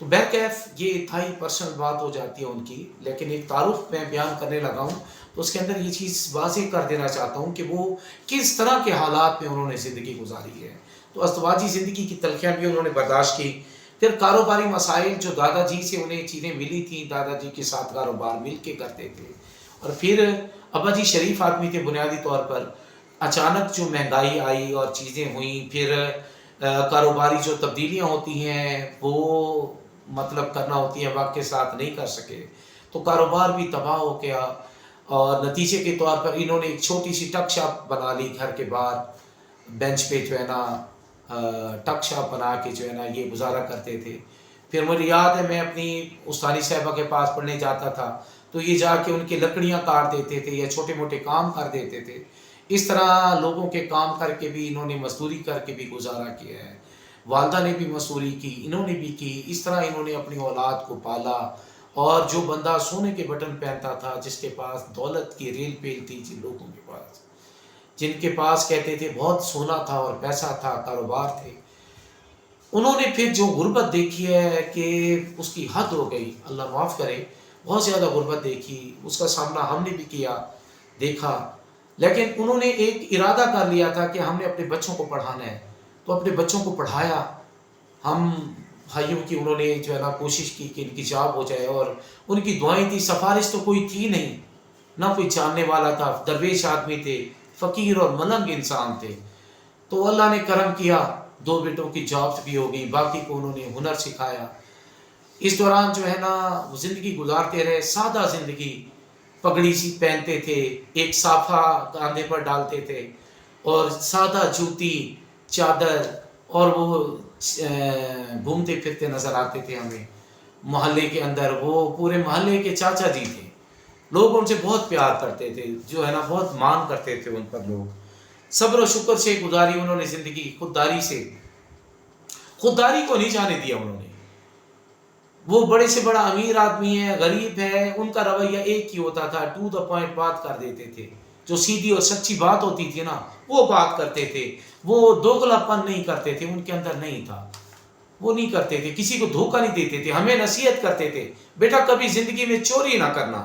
تو بہرکیف یہ انتہائی پرسنل بات ہو جاتی ہے ان کی، لیکن ایک تعارف میں بیان کرنے لگا ہوں تو اس کے اندر یہ چیز واضح کر دینا چاہتا ہوں کہ وہ کس طرح کے حالات میں انہوں نے زندگی گزاری ہے۔ تو ازدواجی زندگی کی تلخیاں بھی انہوں نے برداشت کی، پھر کاروباری مسائل جو دادا جی سے انہیں چیزیں ملی تھیں، دادا جی کے ساتھ کاروبار مل کے کرتے تھے، اور پھر ابا جی شریف آدمی تھے بنیادی طور پر، اچانک جو مہنگائی آئی اور چیزیں ہوئیں، پھر کاروباری جو تبدیلیاں ہوتی ہیں وہ مطلب کرنا ہوتی ہیں، وقت کے ساتھ نہیں کر سکے تو کاروبار بھی تباہ ہو گیا، اور نتیجے کے طور پر انہوں نے ایک چھوٹی سی ٹک شاپ بنا لی گھر کے باہر، بینچ پہ جو ہے نا ٹک شاپ بنا کے جو ہے نا یہ گزارا کرتے تھے۔ پھر مجھے یاد ہے میں اپنی استانی صاحبہ کے پاس پڑھنے جاتا تھا تو یہ جا کے ان کی لکڑیاں کاٹ دیتے تھے یا چھوٹے موٹے کام کر دیتے تھے۔ اس طرح لوگوں کے کام کر کے بھی انہوں نے مزدوری کر کے بھی گزارا کیا ہے، والدہ نے بھی مزدوری کی، انہوں نے بھی کی، اس طرح انہوں نے اپنی اولاد کو پالا۔ اور جو بندہ سونے کے بٹن پہنتا تھا، جس کے پاس دولت کی ریل پیل تھی، جن لوگوں کے پاس، جن کے پاس کہتے تھے بہت سونا تھا اور پیسہ تھا، کاروبار تھے، انہوں نے پھر جو غربت دیکھی ہے کہ اس کی حد ہو گئی، اللہ معاف کرے، بہت زیادہ غربت دیکھی، اس کا سامنا ہم نے بھی کیا، دیکھا، لیکن انہوں نے ایک ارادہ کر لیا تھا کہ ہم نے اپنے بچوں کو پڑھانا ہے، تو اپنے بچوں کو پڑھایا۔ ہم بھائیوں کی انہوں نے جو ہے نا کوشش کی کہ ان کی جاب ہو جائے، اور ان کی دعائیں تھی، سفارش تو کوئی تھی نہیں، نہ کوئی جاننے والا تھا، درویش آدمی تھے، فقیر اور ملنگ انسان تھے، تو اللہ نے کرم کیا، 2 بیٹوں کی جابس بھی ہو گئی، باقی کو انہوں نے ہنر سکھایا۔ اس دوران جو ہے نا وہ زندگی گزارتے رہے، سادہ زندگی، پگڑی سی پہنتے تھے، ایک صافہ کاندھے پر ڈالتے تھے، اور سادہ جوتی، چادر، اور وہ گھومتے پھرتے نظر آتے تھے ہمیں محلے کے اندر۔ وہ پورے محلے کے چاچا جی تھے، لوگ ان سے بہت پیار کرتے تھے، جو ہے نا بہت مان کرتے تھے ان پر لوگ۔ صبر و شکر سے گزاری انہوں نے زندگی، خودداری سے، خودداری کو نہیں جانے دیا انہوں نے۔ وہ بڑے سے بڑا امیر آدمی ہے، غریب ہے، ان کا رویہ ایک ہی ہوتا تھا، ٹو دا پوائنٹ بات کر دیتے تھے، جو سیدھی اور سچی بات ہوتی تھی نا وہ بات کرتے تھے، وہ دوغلا پن نہیں کرتے تھے، ان کے اندر نہیں تھا، وہ نہیں کرتے تھے، کسی کو دھوکہ نہیں دیتے تھے۔ ہمیں نصیحت کرتے تھے، بیٹا کبھی زندگی میں چوری نہ کرنا،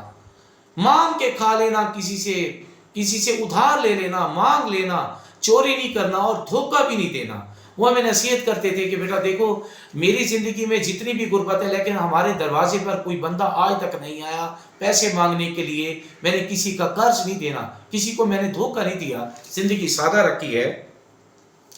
مانگ کے کھا لینا، کسی سے ادھار لے لینا، مانگ لینا، چوری نہیں کرنا اور دھوکہ بھی نہیں دینا۔ وہ ہمیں نصیحت کرتے تھے کہ بیٹا دیکھو میری زندگی میں جتنی بھی غربت ہے، لیکن ہمارے دروازے پر کوئی بندہ آج تک نہیں آیا پیسے مانگنے کے لیے، میں نے کسی کا قرض نہیں دینا، کسی کو میں نے دھوکہ نہیں دیا، زندگی سادہ رکھی ہے۔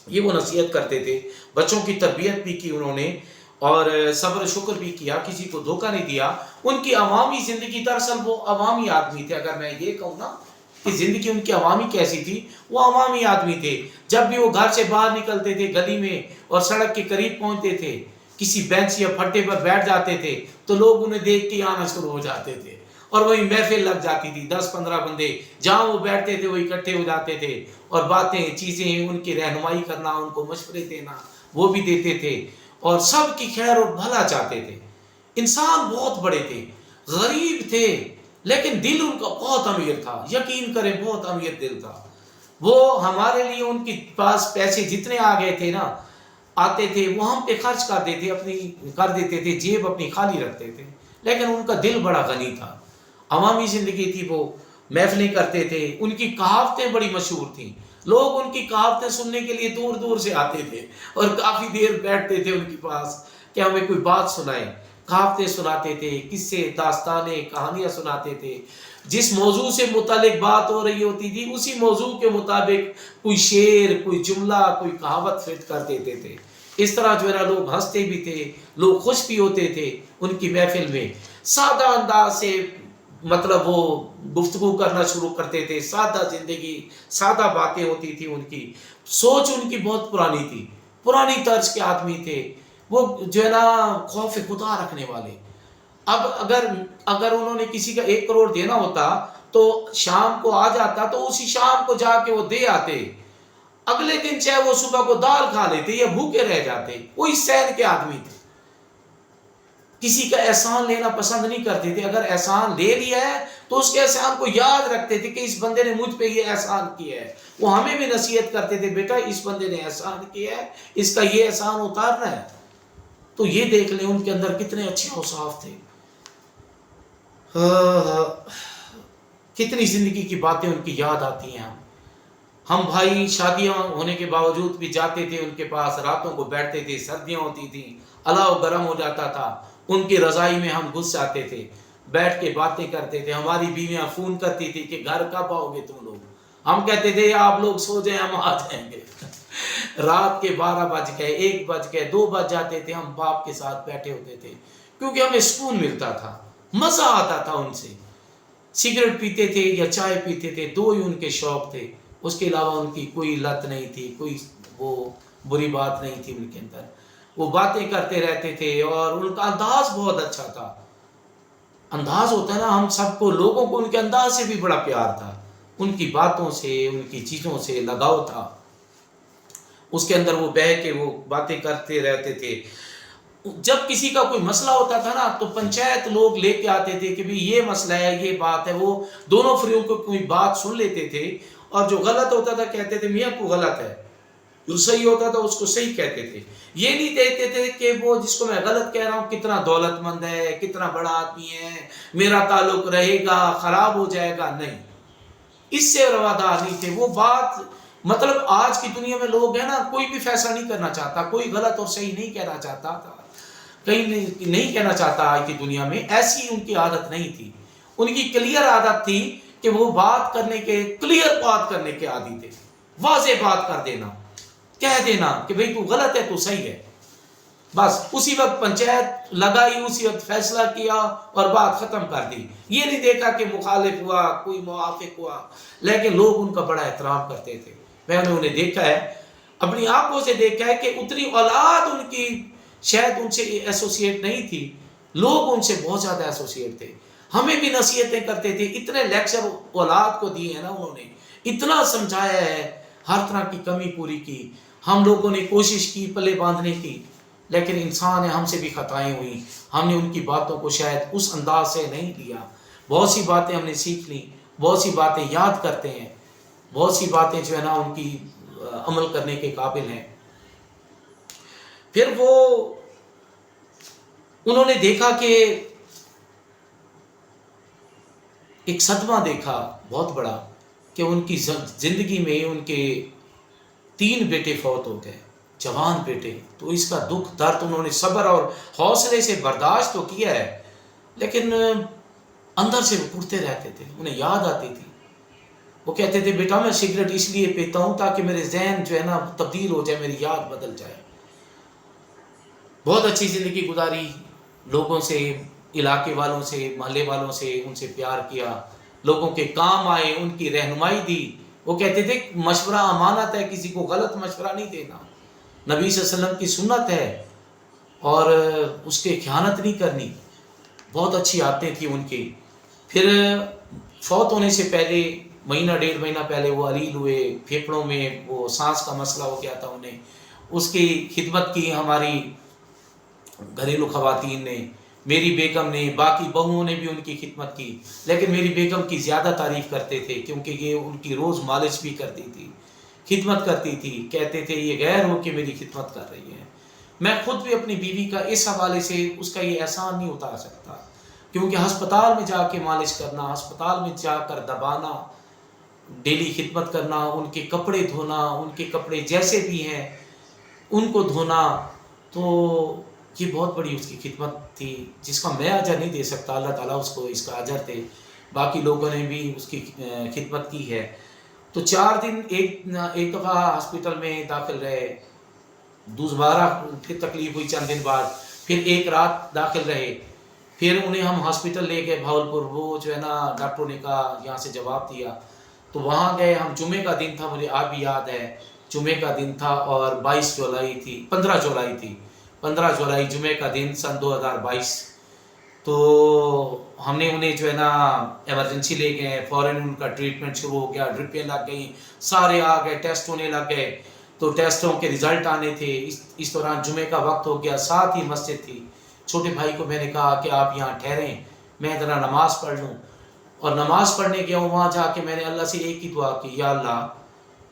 یہ وہ نصیحت کرتے تھے، بچوں کی تربیت بھی کی انہوں نے، اور صبر شکر بھی کیا، کسی کو دھوکہ نہیں دیا۔ ان کی عوامی زندگی، دراصل وہ عوامی آدمی تھے، اگر میں یہ کہوں نا کہ زندگی ان کی عوامی کیسی تھی، وہ عوامی آدمی تھے۔ جب بھی وہ گھر سے باہر نکلتے تھے گلی میں اور سڑک کے قریب پہنچتے تھے، کسی بینچ یا پھٹے پر بیٹھ جاتے تھے تو لوگ انہیں دیکھ کے آنا شروع ہو جاتے تھے، اور وہی محفل لگ جاتی تھی، 10-15 بندے جہاں وہ بیٹھتے تھے وہ اکٹھے ہو جاتے تھے، اور باتیں چیزیں ان کی رہنمائی کرنا، ان کو مشورے دینا وہ بھی دیتے تھے، اور سب کی خیر اور بھلا چاہتے تھے۔ انسان بہت بڑے تھے، غریب تھے، لیکن دل ان کا بہت امیر تھا، یقین کریں بہت امیر دل تھا۔ وہ ہمارے لیے ان کے پاس پیسے جتنے آ گئے تھے نا، آتے تھے، وہ ہم پہ خرچ کر دیتے تھے، جیب اپنی خالی رکھتے تھے، لیکن ان کا دل بڑا غنی تھا۔ عوامی زندگی تھی، وہ محفلیں کرتے تھے، ان کی کہاوتیں بڑی مشہور تھیں، لوگ ان کی کہاوتیں سننے کے لیے دور دور سے آتے تھے اور کافی دیر بیٹھتے تھے ان کے پاس کہ ہمیں کوئی بات سنائیں۔ کہاوتیں سناتے تھے، قصے، داستانیں، کہانیاں سناتے تھے، جس موضوع سے متعلق بات ہو رہی ہوتی تھی اسی موضوع کے مطابق کوئی شعر، کوئی جملہ، کوئی کہاوت فٹ کر دیتے تھے۔ اس طرح جو ہے نا لوگ ہنستے بھی تھے، لوگ خوش بھی ہوتے تھے ان کی محفل میں۔ سادہ انداز سے مطلب وہ گفتگو کرنا شروع کرتے تھے، سادہ زندگی، سادہ باتیں ہوتی تھی ان کی۔ سوچ ان کی بہت پرانی تھی، پرانی طرز کے آدمی تھے وہ، جو ہے نا خوف خدا رکھنے والے۔ اب اگر انہوں نے کسی کا 1 کروڑ دینا ہوتا تو شام کو آ جاتا تو اسی شام کو جا کے وہ دے آتے، اگلے دن چاہے وہ صبح کو دال کھا لیتے یا بھوکے رہ جاتے۔ کوئی سین کے آدمی تھے، کسی کا احسان لینا پسند نہیں کرتے تھے، اگر احسان لے لیا ہے تو اس کے احسان کو یاد رکھتے تھے کہ اس بندے نے مجھ پہ یہ احسان کیا ہے۔ وہ ہمیں بھی نصیحت کرتے تھے، بیٹا اس بندے نے احسان کیا ہے، اس کا یہ احسان اتارنا ہے۔ تو یہ دیکھ لیں ان کے اندر کتنے اچھے اوصاف تھے، کتنی زندگی کی باتیں ان کی یاد آتی ہیں۔ ہم بھائی شادیاں ہونے کے باوجود بھی جاتے تھے ان کے پاس، راتوں کو بیٹھتے تھے، سردیاں ہوتی تھیں، الاؤ گرم ہو جاتا تھا، ان کی رضائی میں ہم گھس جاتے تھے، بیٹھ کے باتیں کرتے تھے۔ ہماری بیویاں فون کرتی تھی کہ گھر کب آؤ گے تم لوگ؟ ہم کہتے تھے آپ لوگ سو جائیں ہم آ جائیں گے۔ رات کے 12 بج گئے، 1 بج گئے، 2 بج جاتے تھے، ہم باپ کے ساتھ بیٹھے ہوتے تھے، کیونکہ ہمیں سکون ملتا تھا، مزہ آتا تھا ان سے۔ سگریٹ پیتے تھے یا چائے پیتے تھے، 2 ہی ان کے شوق تھے، اس کے علاوہ ان کی کوئی لت نہیں تھی، کوئی وہ بری بات نہیں تھی ان کے اندر۔ وہ باتیں کرتے رہتے تھے اور ان کا انداز بہت اچھا تھا۔ انداز ہوتا ہے نا، ہم سب کو، لوگوں کو ان کے انداز سے بھی بڑا پیار تھا، ان کی باتوں سے، ان کی چیزوں سے لگاؤ تھا۔ اس کے اندر وہ بہ کے وہ باتیں کرتے رہتے تھے۔ جب کسی کا کوئی مسئلہ ہوتا تھا نا تو پنچایت لوگ لے کے آتے تھے کہ بھی یہ مسئلہ ہے، یہ بات ہے، وہ دونوں فریقوں کو کوئی بات سن لیتے تھے، اور جو غلط ہوتا تھا کہتے تھے میاں کو غلط ہے، جو صحیح ہوتا تھا اس کو صحیح کہتے تھے۔ یہ نہیں دیکھتے تھے کہ وہ جس کو میں غلط کہہ رہا ہوں کتنا دولت مند ہے، کتنا بڑا آدمی ہے، میرا تعلق رہے گا، خراب ہو جائے گا، نہیں، اس سے روادار نہیں تھے۔ وہ بات مطلب آج کی دنیا میں لوگ ہیں نا، کوئی بھی فیصلہ نہیں کرنا چاہتا، کوئی غلط اور صحیح نہیں کہنا چاہتا تھا، کہیں نہیں کہنا چاہتا آج کی دنیا میں، ایسی ان کی عادت نہیں تھی۔ ان کی کلیئر عادت تھی کہ وہ بات کرنے کے، کلیئر بات کرنے کے عادی تھے، واضح بات کر دینا، کہہ دینا کہ بھئی تو غلط ہے تو صحیح ہے، بس اسی وقت پنچایت لگائی، اسی وقت فیصلہ کیا اور بات ختم کر دی۔ یہ نہیں دیکھا کہ مخالف ہوا، کوئی موافق ہوا، لیکن لوگ ان کا بڑا احترام کرتے تھے۔ میں نے انہیں دیکھا ہے، اپنی آنکھوں سے دیکھا ہے کہ اتنی اولاد ان کی شاید ان سے ایسوسیٹ نہیں تھی، لوگ ان سے بہت زیادہ ایسوسیٹ تھے، ہمیں بھی نصیحتیں کرتے تھے، اتنے لیکچر اولاد کو دیے ہیں نا انہوں نے، اتنا سمجھایا ہے، ہر طرح کی کمی پوری کی۔ ہم لوگوں نے کوشش کی پلے باندھنے کی، لیکن انسان ہے، ہم سے بھی خطائیں ہوئیں، ہم نے ان کی باتوں کو شاید اس انداز سے نہیں لیا۔ بہت سی باتیں ہم نے سیکھ لیں، بہت سی باتیں یاد کرتے ہیں، بہت سی باتیں جو ہے نا ان کی عمل کرنے کے قابل ہیں۔ پھر وہ انہوں نے دیکھا کہ ایک صدمہ دیکھا بہت بڑا، کہ ان کی زندگی میں ان کے 3 بیٹے فوت ہو گئے، جوان بیٹے۔ تو اس کا دکھ درد انہوں نے صبر اور حوصلے سے برداشت تو کیا ہے، لیکن اندر سے وہ ٹوٹتے رہتے تھے، انہیں یاد آتی تھی۔ وہ کہتے تھے بیٹا میں سگریٹ اس لیے پیتا ہوں تاکہ میرے ذہن جو ہے نا تبدیل ہو جائے، میری یاد بدل جائے۔ بہت اچھی زندگی گزاری، لوگوں سے، علاقے والوں سے، محلے والوں سے، ان سے پیار کیا، لوگوں کے کام آئے، ان کی رہنمائی دی۔ وہ کہتے تھے مشورہ امانت ہے، کسی کو غلط مشورہ نہیں دینا، نبی صلی اللہ علیہ وسلم کی سنت ہے، اور اس کے خیانت نہیں کرنی۔ بہت اچھی عادتیں تھیں ان کی۔ پھر فوت ہونے سے پہلے مہینہ 1.5 مہینہ پہلے وہ علیل ہوئے، پھیپھڑوں میں وہ سانس کا مسئلہ ہو گیا تھا انہیں، اس کی خدمت کی ہماری گھریلو خواتین نے، میری بیگم نے، باقی بہوؤں نے بھی ان کی خدمت کی، لیکن میری بیگم کی زیادہ تعریف کرتے تھے کیونکہ یہ ان کی روز مالش بھی کرتی تھی، خدمت کرتی تھی، کہتے تھے یہ غیر ہو کے میری خدمت کر رہی ہے۔ میں خود بھی اپنی بیوی کا اس حوالے سے اس کا یہ احسان نہیں اتار سکتا، کیونکہ ہسپتال میں جا کے مالش کرنا، ہسپتال میں جا کر دبانا، ڈیلی خدمت کرنا، ان کے کپڑے دھونا، ان کے کپڑے جیسے بھی ہیں ان کو دھونا، تو یہ بہت بڑی اس کی خدمت تھی جس کا میں اجر نہیں دے سکتا، اللہ تعالیٰ اس کو اس کا اجر دے۔ باقی لوگوں نے بھی اس کی خدمت کی ہے۔ تو 4 دن ایک دفعہ ہاسپٹل میں داخل رہے، دوبارہ پھر تکلیف ہوئی چند دن بعد، پھر 1 رات داخل رہے، پھر انہیں ہم ہاسپٹل لے گئے بھاولپور۔ وہ جو ہے نا ڈاکٹروں نے کہا یہاں سے جواب دیا، تو وہاں گئے ہم۔ جمعے کا دن تھا، مجھے آج بھی یاد ہے، جمعے کا دن تھا اور 22 جولائی تھی، 15 جولائی تھی، 15 جولائی جمعے کا دن سن 2022۔ تو ہم نے انہیں جو ہے نا ایمرجنسی لے گئے، فوراً ان کا ٹریٹمنٹ شروع ہو گیا، ڈرپیں لگ گئیں، سارے آ گئے، ٹیسٹ ہونے لگ گئے، تو ٹیسٹوں کے رزلٹ آنے تھے۔ اس دوران جمعے کا وقت ہو گیا، ساتھ ہی مسجد تھی۔ چھوٹے بھائی کو میں نے کہا کہ آپ یہاں ٹھہریں، میں ذرا نماز پڑھ لوں، اور نماز پڑھنے گیا ہوں۔ وہاں جا کے میں نے اللہ سے ایک ہی دعا کی، یا اللہ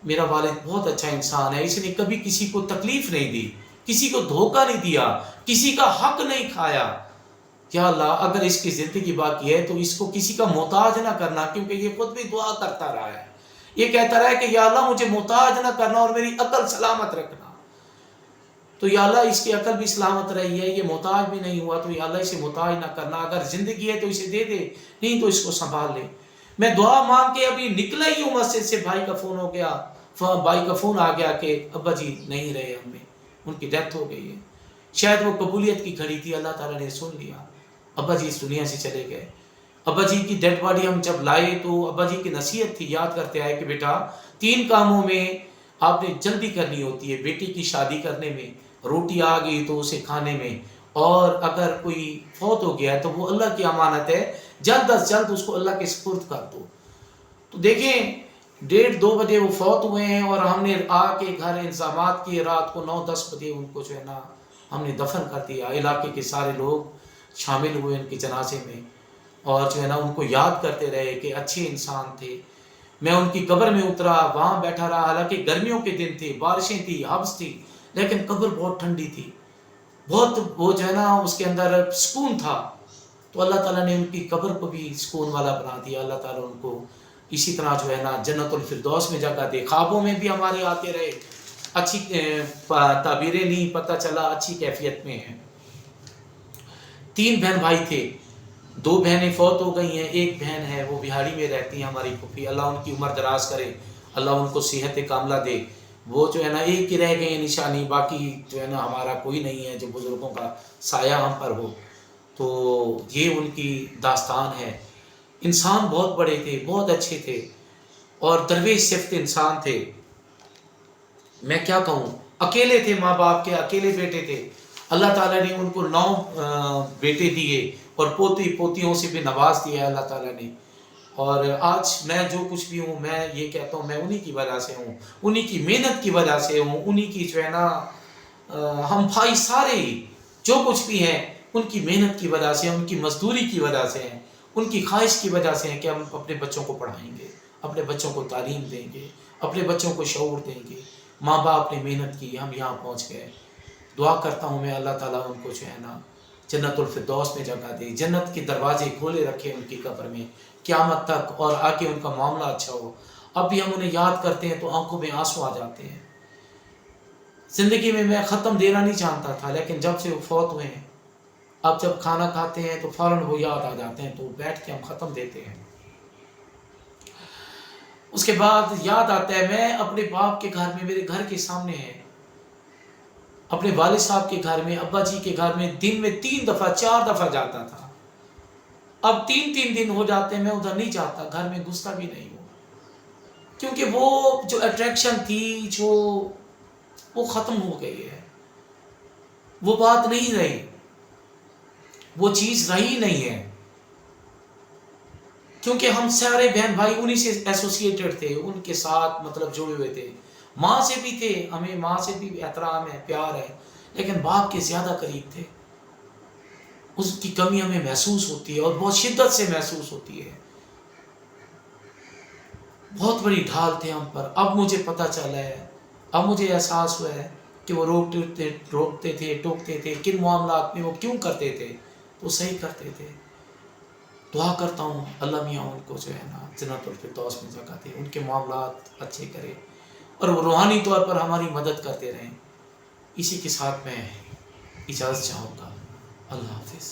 میرا والد بہت اچھا انسان ہے، اس نے کبھی کسی کو تکلیف نہیں دی، کسی کو دھوکہ نہیں دیا، کسی کا حق نہیں کھایا۔ یا اللہ اگر اس کی زندگی باقی ہے تو اس کو کسی کا محتاج نہ کرنا، کیونکہ یہ خود بھی دعا کرتا رہا ہے، یہ کہتا رہا ہے کہ یا اللہ مجھے محتاج نہ کرنا اور میری عقل سلامت رکھنا۔ تو یا اللہ اس کی عقل بھی سلامت رہی ہے، یہ محتاج بھی نہیں ہوا، تو یا اللہ اسے محتاج نہ کرنا، اگر زندگی ہے تو اسے دے دے، نہیں تو اس کو سنبھال لے۔ میں دعا مانگ کے ابھی نکلا ہی ہوں مسجد سے، بھائی کا فون ہو گیا، بھائی کا فون آ گیا کہ ابا جی نہیں رہے ہم میں، ان کی ڈیتھ ہو گئی ہے۔ شاید وہ قبولیت کی گھڑی تھی، اللہ تعالیٰ نے سن لیا، ابا جی اس دنیا سے چلے گئے۔ ابا جی کی ڈیڈ باڈی ہم جب لائے تو ابا جی کی نصیحت تھی، یاد کرتے آئے کہ بیٹا 3 کاموں میں آپ نے جلدی کرنی ہوتی ہے، بیٹی کی شادی کرنے میں، روٹی آ گئی تو اسے کھانے میں، اور اگر کوئی فوت ہو گیا ہے تو وہ اللہ کی امانت ہے، جلد از جلد اس کو اللہ کے سپرد کر دو۔ تو دیکھیں 1:30-2 بجے وہ فوت ہوئے ہیں، اور ہم نے آ کے گھر انتظامات کیے، رات کو 9-10 بجے ان کو جو ہے نا ہم نے دفن کر دیا۔ علاقے کے سارے لوگ شامل ہوئے ان کے جنازے میں، اور جو ہے نا ان کو یاد کرتے رہے کہ اچھے انسان تھے۔ میں ان کی قبر میں اترا، وہاں بیٹھا رہا، حالانکہ گرمیوں کے دن تھے، بارشیں تھی، حبس تھی، لیکن قبر بہت ٹھنڈی تھی، بہت وہ جو ہے نا اس کے اندر سکون تھا۔ تو اللہ تعالیٰ نے ان کی قبر کو بھی سکون والا بنا دیا۔ اللہ تعالیٰ ان کو اسی طرح جو ہے نا جنت الفردوس میں جگہ دے۔ خوابوں میں بھی ہمارے آتے رہے، اچھی تعبیریں نہیں، پتہ چلا اچھی کیفیت میں ہیں۔ 3 بہن بھائی تھے، 2 بہنیں فوت ہو گئی ہیں، 1 بہن ہے وہ بہاڑی میں رہتی ہیں، ہماری پھوپھی، اللہ ان کی عمر دراز کرے، اللہ ان کو صحت کاملہ دے۔ وہ جو ہے نا ایک ہی رہ گئے ہیں نشانی، باقی جو ہے نا ہمارا کوئی نہیں ہے جو بزرگوں کا سایہ ہم پر ہو۔ تو یہ ان کی داستان ہے۔ انسان بہت بڑے تھے، بہت اچھے تھے، اور درویش صفت انسان تھے۔ میں کیا کہوں، اکیلے تھے، ماں باپ کے اکیلے بیٹے تھے۔ اللہ تعالیٰ نے ان کو 9 بیٹے دیے، اور پوتی پوتیوں سے بھی نواز دیا ہے اللہ تعالیٰ نے۔ اور آج میں جو کچھ بھی ہوں، میں یہ کہتا ہوں میں انہی کی وجہ سے ہوں، انہی کی محنت کی وجہ سے ہوں، انہی کی جو ہے نا ہم بھائی سارے جو کچھ بھی ہیں ان کی محنت کی وجہ سے، ان کی مزدوری کی وجہ سے ہیں، ان کی خواہش کی وجہ سے ہیں کہ ہم اپنے بچوں کو پڑھائیں گے، اپنے بچوں کو تعلیم دیں گے، اپنے بچوں کو شعور دیں گے۔ ماں باپ نے محنت کی، ہم یہاں پہنچ گئے۔ دعا کرتا ہوں میں اللہ تعالیٰ ان کو جو ہے نا جنت الفردوس میں جگہ دے، جنت کے دروازے کھولے رکھے ان کی قبر میں قیامت تک، اور آگے ان کا معاملہ اچھا ہو۔ اب بھی ہم انہیں یاد کرتے ہیں تو آنکھوں میں آنسو آ جاتے ہیں۔ زندگی میں میں ختم دینا نہیں چاہتا تھا، لیکن جب سے وہ فوت ہوئے ہیں، اب جب کھانا کھاتے ہیں تو فوراً وہ یاد آ جاتے ہیں، تو بیٹھ کے ہم ختم دیتے ہیں۔ اس کے بعد یاد آتا ہے میں اپنے باپ کے گھر میں، میرے گھر کے سامنے ہے، اپنے والد صاحب کے گھر میں، ابا جی کے گھر میں دن میں 3 دفعہ 4 دفعہ جاتا تھا۔ اب 3 دن ہو جاتے ہیں میں ادھر نہیں جاتا، گھر میں گھستا بھی نہیں ہوں، کیونکہ وہ جو اٹریکشن تھی جو وہ ختم ہو گئی ہے، وہ بات نہیں رہی، وہ چیز رہی نہیں ہے، کیونکہ ہم سارے بہن بھائی انہی سے ایسوسیٹڈ تھے، ان کے ساتھ مطلب جڑے ہوئے تھے۔ ماں سے بھی تھے، ہمیں ماں سے بھی احترام ہے، پیار ہے، لیکن باپ کے زیادہ قریب تھے۔ اس کی کمی ہمیں محسوس ہوتی ہے، اور بہت شدت سے محسوس ہوتی ہے۔ بہت بڑی ڈھال تھے ہم پر۔ اب مجھے پتہ چلا ہے، اب مجھے احساس ہوا ہے کہ وہ روکتے تھے، ٹوکتے تھے، کن معاملات میں وہ کیوں کرتے تھے، تو صحیح کرتے تھے۔ دعا کرتا ہوں اللہ میاں ان کو جو ہے نا جنت الفردوس میں جگہ دے، ان کے معاملات اچھے کرے، اور وہ روحانی طور پر ہماری مدد کرتے رہیں۔ اسی کے ساتھ میں اجازت چاہوں گا۔ اللہ حافظ۔